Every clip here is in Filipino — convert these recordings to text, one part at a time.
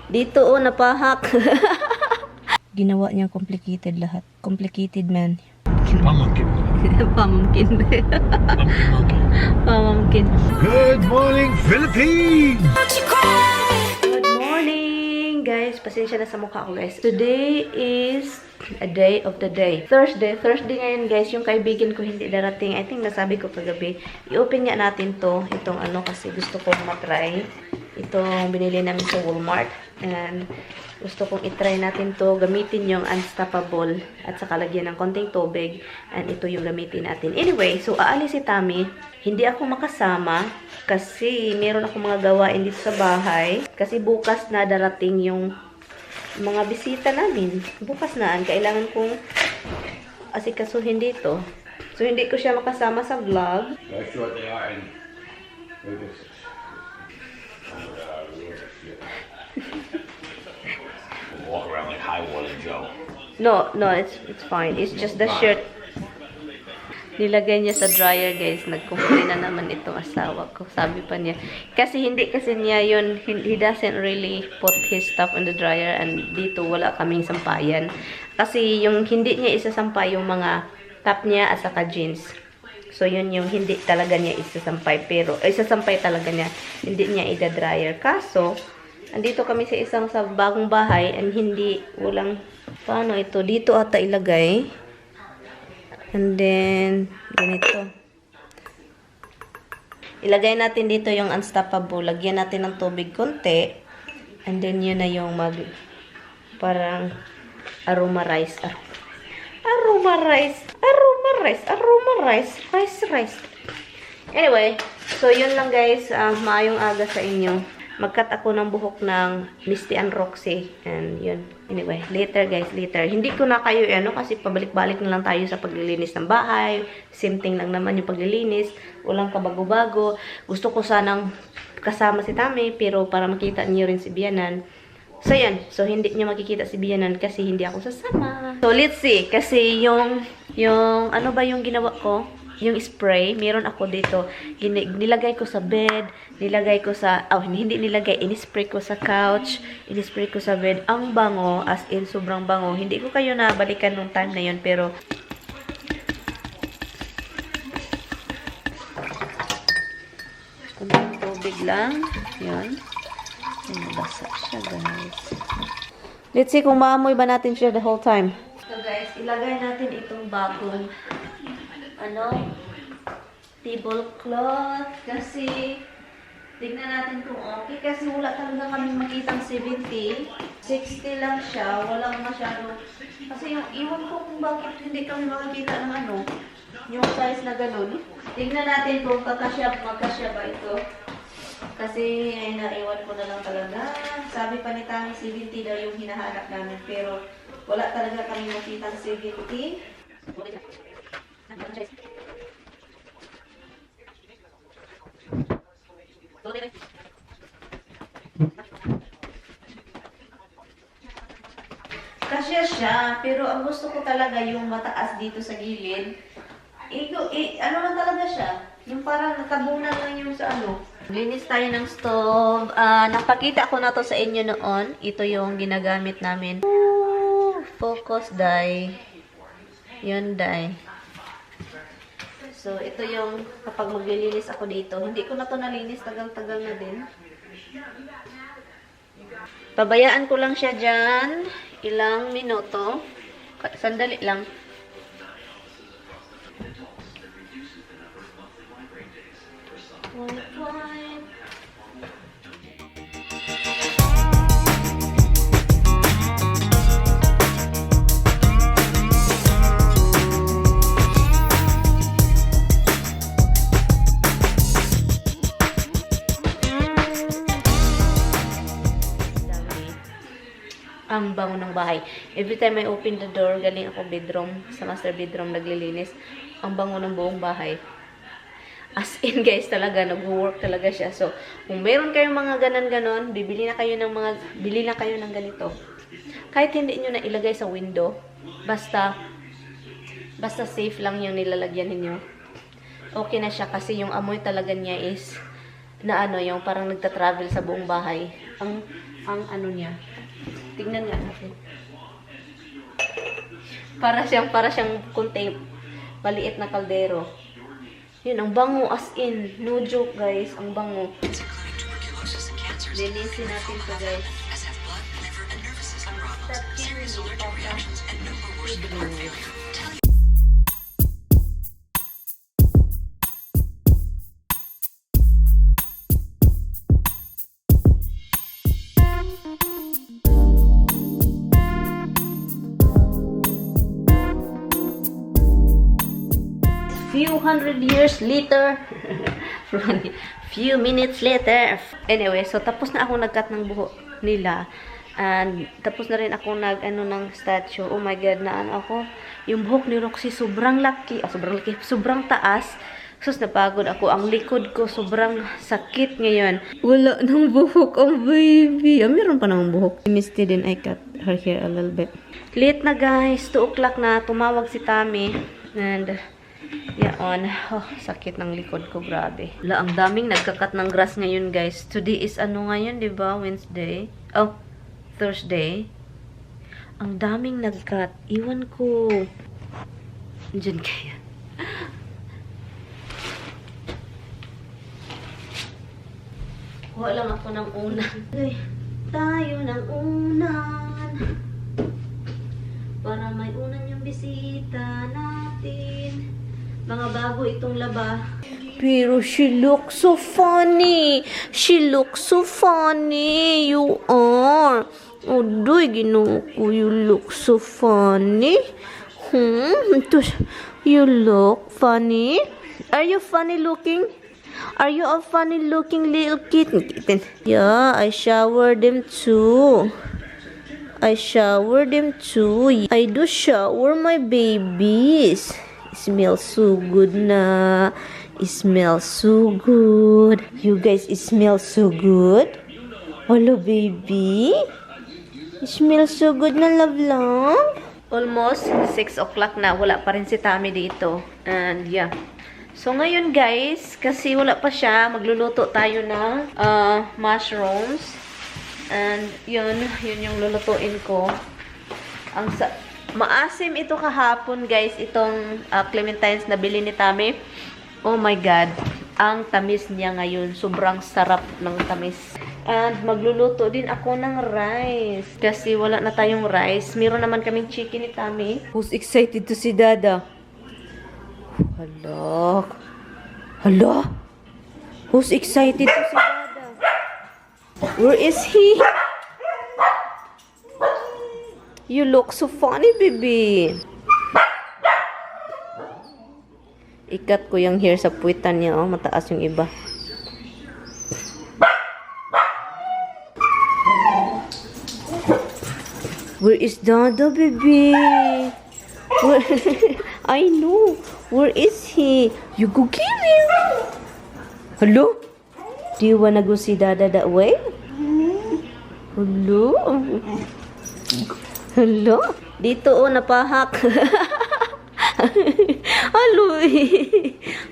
Dito oh, napahak. Ginawa niya complicated lahat. Complicated man. Pamangkin. Pamangkin. Pamangkin. Good morning, Philippines! Good morning, guys. Pasensya na sa mukha ko, guys. Today is a day of the day. Thursday ngayon, guys. Yung kaibigan ko hindi darating. I think nasabi ko kagabi. I-open nga natin to. Itong ano, kasi gusto kong matry. Itong binili namin sa Walmart. And gusto kong itry natin to. Gamitin yung Unstoppable. At saka lagyan ng konting tubig. And ito yung gamitin natin. Anyway, so aalis si Tami. Hindi ako makasama. Kasi meron ako mga gawain dito sa bahay. Kasi bukas na darating yung mga bisita namin. Bukas na. Kailangan kong asikasuhin dito. So, hindi ko siya makasama sa vlog. That's what they are, and they just walk around like High Water Joe. No, it's fine. It's just the shirt. Nilagay niya sa dryer, guys. Nag-complain na naman itong asawa ko. Sabi pa niya. Kasi hindi kasi niya yun. He doesn't really put his stuff in the dryer. And dito wala kaming sampayan. Kasi yung hindi niya isasampay yung mga top niya at saka jeans. So yun yung hindi talaga niya isasampay. Pero isasampay talaga niya. Hindi niya ida-dryer. Kaso, andito kami sa bagong bahay. And hindi, walang, paano ito? Dito ata ilagay. And then, ganito. Ilagay natin dito yung Unstoppable. Lagyan natin ng tubig konti. And then, yun na yung parang aroma rice. Rice. Anyway, so yun lang guys. Maayong aga sa inyo. Magkat ako ng buhok ng Misty and Roxy. And yun. Anyway, later guys, later. Hindi ko na kayo, kasi pabalik-balik na lang tayo sa paglilinis ng bahay. Same thing lang naman yung paglilinis. Walang kabago-bago. Gusto ko sanang kasama si Tami, pero para makita niyo rin si Bianan. So yan. So hindi niya makikita si Bianan kasi hindi ako sasama. So let's see. Kasi yung ano ba yung ginawa ko? Yung spray, meron ako dito. Nilagay ko sa bed, nilagay ko sa, hindi nilagay, inispray ko sa couch, inispray ko sa bed. Ang bango, as in, sobrang bango. Hindi ko kayo nabalikan nung time na yun, pero kunting tubig lang. Yun. Nabasa siya, guys. Let's see kung maamoy ba natin siya the whole time. So, guys, ilagay natin itong bagong tablecloth kasi tignan natin kung okay kasi wala talaga kami makitang 70 60 lang siya, walang masyado kasi yung iwan ko kung bakit hindi kami makikita ng yung size na ganun. Tignan natin kung magkasya ba ito kasi ay naiwan ko na lang talaga. Sabi pa ni Tami 70 daw yung hinahanap namin pero wala talaga kami makitang 70. Kasya siya, pero ang gusto ko talaga yung mataas dito sa gilid. Ano lang talaga siya? Yung parang nakabunan lang yung sa Linis tayo ng stove. Napakita ko na to sa inyo noon. Ito yung ginagamit namin. Focus dye. Yun dye. So, ito yung kapag maglilinis ako dito. Hindi ko na to nalinis. Tagal-tagal na din. Pabayaan ko lang siya dyan. Ilang minuto. Sandali lang. Ang bango ng bahay. Every time I open the door, galing ako bedroom, sa master bedroom, naglilinis. Ang bango ng buong bahay. As in, guys, talaga, nag-work talaga siya. So, kung meron kayong mga ganon-ganon, bili na kayo ng ganito. Kahit hindi nyo na ilagay sa window, basta safe lang yung nilalagyan ninyo. Okay na siya kasi yung amoy talaga niya is, yung parang nagta-travel sa buong bahay. ang ano niya. Tingnan nga natin. Para siyang kunting maliit na kaldero. Yun, ang bango as in. No joke guys, ang bango. Linisin natin to guys. Few hundred years later, few minutes later. Anyway, so tapos na ako nag-cut ng buhok nila. And tapos na rin ako ng statue. Oh my god, ako. Yung buhok ni Roxy sobrang laki. Sobrang taas. Sus, napagod ako. Ang likod ko sobrang sakit ngayon. Wala nang buhok ang baby. Meron pa namang buhok. Misty din, I cut her hair a little bit. Late na guys. 2 o'clock na. Tumawag si Tami. And yaon. Oh, sakit ng likod ko. Grabe. Wala, ang daming nagkakat ng grass ngayon guys. Today is ano ngayon, diba? Wednesday. Oh, Thursday. Ang daming nagkat. Iwan ko. Diyan kaya. Kuha lang ako ng unan. Ay, tayo ng unan. Para may unan yung bisita natin. Mga bago itong laba. Pero she looks so funny. She looks so funny. You are. Odoy, ginoo ko. You look so funny. You look funny. Are you funny looking? Are you a funny looking little kitten? Yeah, I showered them too. I do shower my babies. It smells so good na. It smells so good. You guys, it smells so good. Hello, baby. It smells so good na, love. Almost 6 o'clock na. Wala pa rin si Tami dito. And yeah. So, ngayon guys, kasi wala pa siya, magluluto tayo ng mushrooms. And yun yung lulutuin ko. Maasim ito kahapon guys, itong clementines na bili ni Tami. Oh my God, ang tamis niya ngayon. Sobrang sarap ng tamis. And magluluto din ako ng rice. Kasi wala na tayong rice. Meron naman kaming chicken ni Tami. Who's excited to see Dada? Hello? Who's excited to see Dada? Where is he? You look so funny, baby. Ikat ko yung hair sa puwitan niya. Oh, mataas yung iba. Where is Dada, baby? I know. Where is he? You go get him. Hello? Do you wanna go see Dada that way? Hello? Hello? Dito oh, napahak. Hello.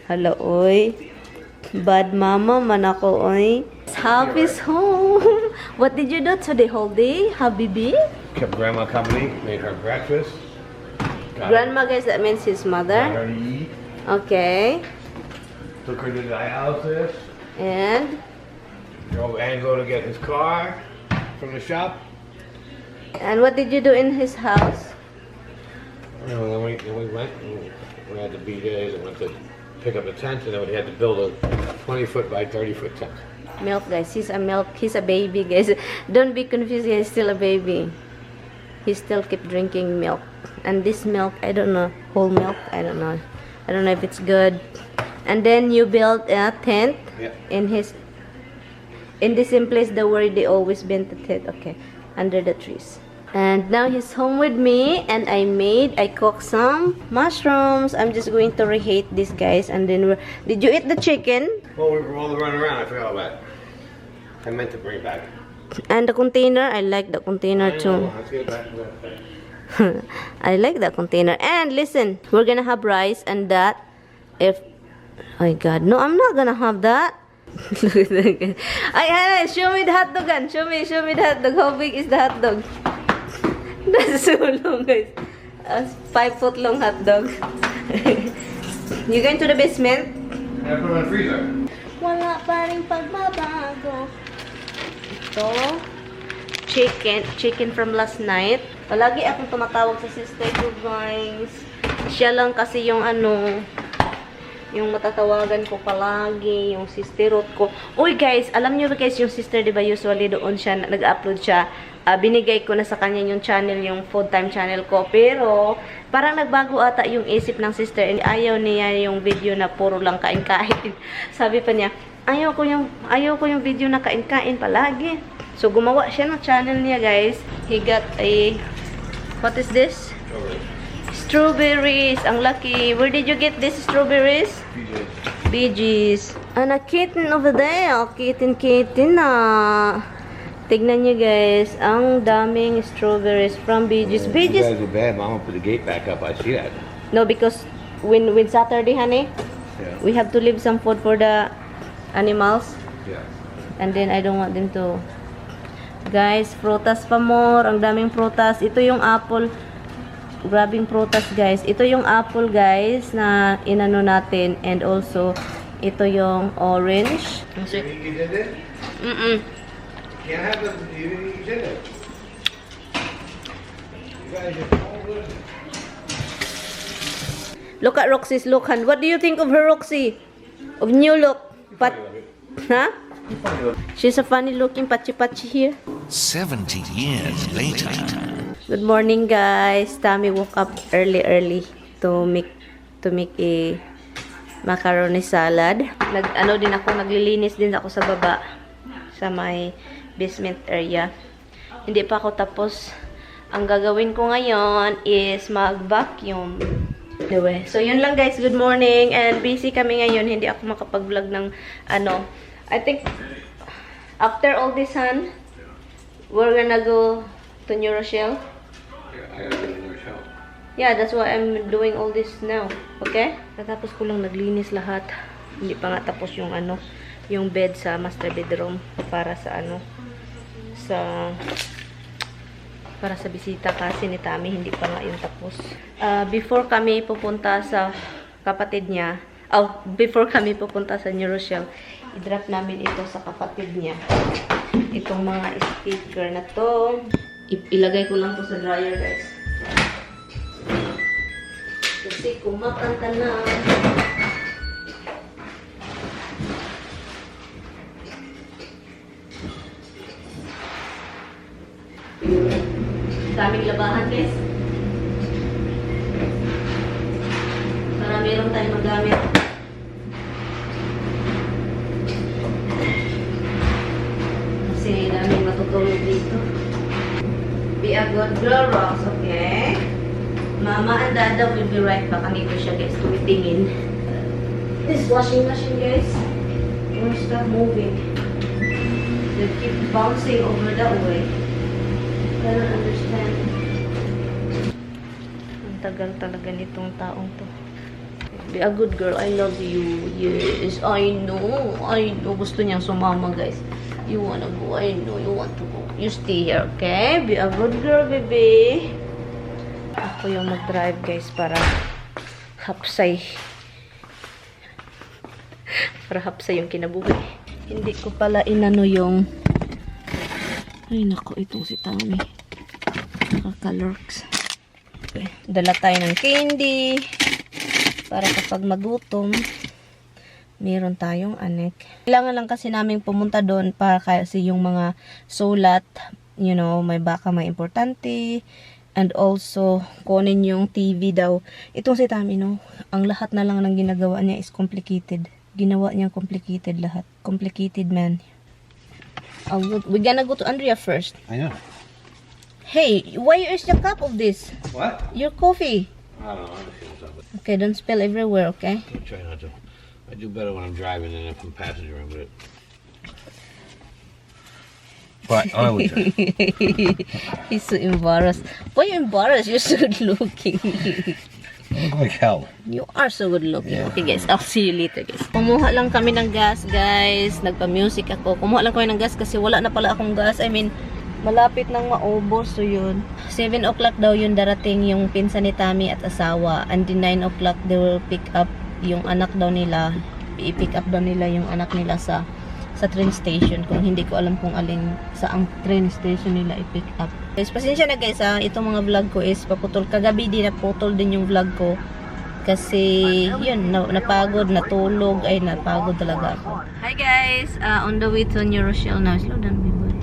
Hello, oy. Bad mama man ako, oy. Happy's home. What did you do today whole day, Habibi? Kept Grandma company, made her breakfast. Grandma, guys, that means his mother. Got her to eat. Okay. Took her to the dialysis. And? Drove Angelo to get his car from the shop. And what did you do in his house? And then we went, and we had the B-days and went to pick up a tent, and then we had to build a 20-foot by 30-foot tent. Milk, guys. He's a baby, guys. Don't be confused. He's still a baby. He still keep drinking milk. And this milk, I don't know. Whole milk, I don't know. I don't know if it's good. And then you build a tent. Yeah. In the same place where they always been the tent. Okay. Under the trees. And now he's home with me, and I cooked some mushrooms. I'm just going to reheat this, guys. And then, did you eat the chicken? Well, we were all running around. I forgot about it. I meant to bring it back. And the container, I like the container too. Let's get back to that. I like that container. And listen, we're gonna have rice and that. Oh my God, no, I'm not gonna have that. Ay, show me the hot dog, gan. Show me the hot dog. How big is the hot dog? That's so long, guys. 5 foot long hot dog. You going to the basement? I put it in the freezer. Wala pa rin pagbabago. Ito. Chicken from last night. Palagi akong tumatawag sa sister ko, guys. Siya lang kasi yung yung matatawagan ko palagi, yung sisterot ko. Uy, guys, alam niyo ba guys, yung sister, di ba, usually doon siya, nag-upload siya. Binigay ko na sa kanya yung channel, yung food time channel ko. Pero, parang nagbago ata yung isip ng sister. And ayaw niya yung video na puro lang kain-kain. Sabi pa niya, ayaw ko yung video na kain-kain palagi. So, gumawa siya ng channel niya, guys. He got a, what is this? Strawberries. Ang lucky. Where did you get this strawberries? Bee Gees. And a kitten over there. Kitten na. Tignan nyo, guys. Ang daming strawberries from Bee Gees. Bee You Gees. guys are bad. Mama put the gate back up. I see that. No, because when Saturday, honey, Yeah. we have to leave some food for the animals. Yeah. And then I don't want them to. Guys, prutas pa more. Ang daming prutas. Ito yung apple. Grabing prutas, guys. Ito yung apple, guys, na inano natin. And also, ito yung orange. You did it? Mm-mm. Can't have them. You did it. You guys are all good. Look at Roxy's look, hun. What do you think of her, Roxy? Of new look? Huh? She's a funny looking pachi-pachi here. 70 years later. Good morning, guys. Tammy woke up early to make a macaroni salad. Naglilinis din ako sa baba sa my basement area. Hindi pa ako tapos. Ang gagawin ko ngayon is mag-vacuum. Anyway, so yun lang, guys. Good morning, and busy kami ngayon. Hindi ako makapag-vlog ng I think after all this, we're gonna go to New Rochelle. I gotta get in your show. Yeah, that's why I'm doing all this now. Okay? Natapos ko lang naglinis lahat. Hindi pa nga tapos yung yung bed sa master bedroom para sa para sa bisita kasi ni Tammy, hindi pa nga yung tapos. Before kami pupunta sa kapatid niya, before kami pupunta sa New Rochelle, i-drop namin ito sa kapatid niya. Itong mga sticker na to. Ilagay ko lang po sa dryer, guys. Kasi kumakanta na. Daming labahan, guys. Para meron tayong magamit. Kasi daming matutulog dito. Be a good girl, Rox, okay? Mama and Dada will be right back. Andito siya, guys, tumitingin. This washing machine, guys, won't stop moving. They keep bouncing over that way. I don't understand. Ang tagal talaga nitong taong to. Be a good girl. I love you. Yes, I know. Gusto niyang sumama, guys. You wanna go. I know you want to go. You stay here, okay? Be a good girl, baby. Ako yung mag-drive, guys, para hapsay. Para hapsay yung kinabuhi. Hindi ko pala inano yung... Ay, nako, itong si Tammy. Nakakalurks. Okay. Dala tayo ng candy. Para kapag magutom, meron tayong anek. Kailangan lang kasi namin pumunta doon para kasi yung mga sulat, you know, may baka may importante. And also, kunin yung TV daw. Itong si Tammy, no? Ang lahat na lang ng ginagawa niya is complicated. Ginawa niyang complicated lahat. Complicated, man. We're gonna go to Andrea first. I know. Hey, why is the cup of this? What? Your coffee. I don't know. I'm just feeling something. Okay, don't spill everywhere, okay? I try not to. I do better when I'm driving than if I'm passenger. But I would try. He's so embarrassed. Why you embarrassed? You're so good looking. I look like hell. You are so good looking. Okay guys, I'll see you later guys. Kumuha lang kami ng gas guys. Nagpa-music ako. Kumuha lang kami ng gas kasi wala na pala akong gas. I mean, malapit nang maubos. So yun. 7 o'clock daw yun darating yung pinsan ni Tammy at asawa. And then 9 o'clock they will pick up yung anak daw nila. I-pick up daw nila yung anak nila sa train station. Kung hindi ko alam kung alin sa ang train station nila i-pick up. Guys, pasensya na guys ha. Itong mga vlog ko is paputol. Kagabi din naputol din yung vlog ko. Kasi yun, napagod, natulog. Ay, napagod talaga ako. Hi guys! On the way to New Rochelle now. Slow down, baby.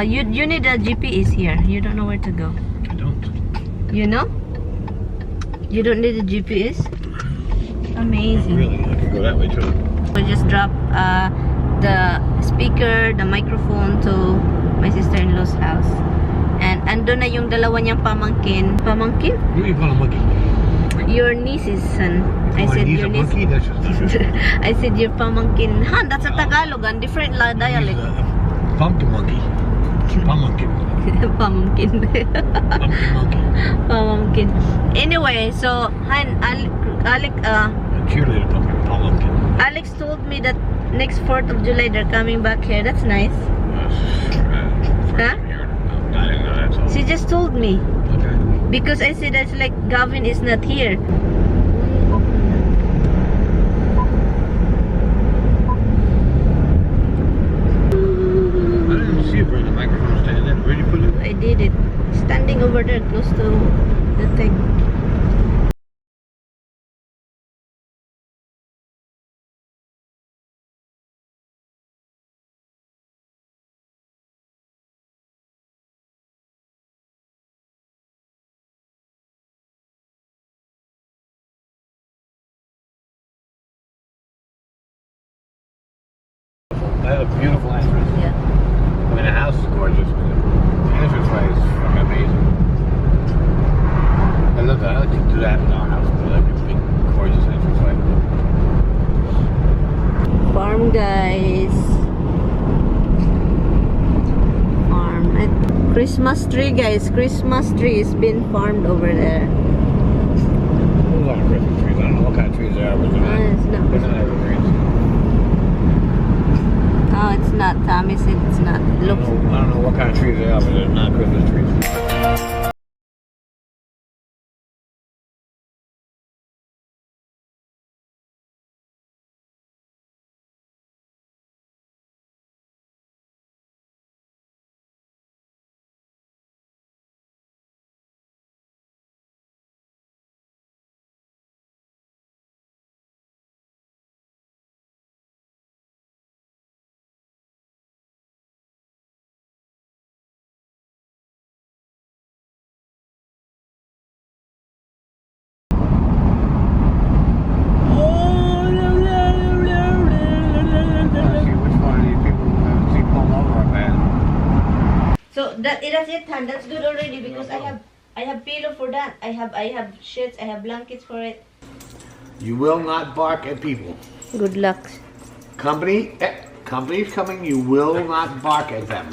You need a GPS here. You don't know where to go. I don't. You know? You don't need a GPS? Amazing. Really, I can go that way too. We just drop the speaker, the microphone to my sister-in-law's house. And andun na yung dalawa niyang pamangkin. Pamangkin? What do you call a monkey? Your niece's son. I said he's your a niece. monkey? That's just not good. I said your pamangkin. Ha, that's a Tagalog and different dialect. He's a pumpkin monkey. Pumpkin. Pamangkin. Pumpkin monkey. Pamangkin. Anyway, so Alex, Cheerleader pumpkin. Alex told me that next 4th of July they're coming back here. That's nice. Huh? I didn't know that's all. She just told me. Okay. Because I said that's like Gavin is not here. I didn't see you bring the microphone stand in. Where'd you put it? I did it. Standing over there close to the thing. I have a beautiful entrance. Yeah. I mean, the house is gorgeous. But the entrance way is fucking amazing. I love that. I like to do that in our house. I like a big, gorgeous entrance way. Farm guys. Farm. Christmas tree guys. Christmas tree is being farmed over there. There's a lot of Christmas trees. I don't know what kind of trees they are, but It's not they're not evergreens. Oh, it's not. Tommy said it's not. It looks. I don't know what kind of trees they are, but they're not Christmas trees. So that's it, Han. That's good already because I have pillow for that. I have shirts. I have blankets for it. You will not bark at people. Good luck. Company's coming. You will not bark at them.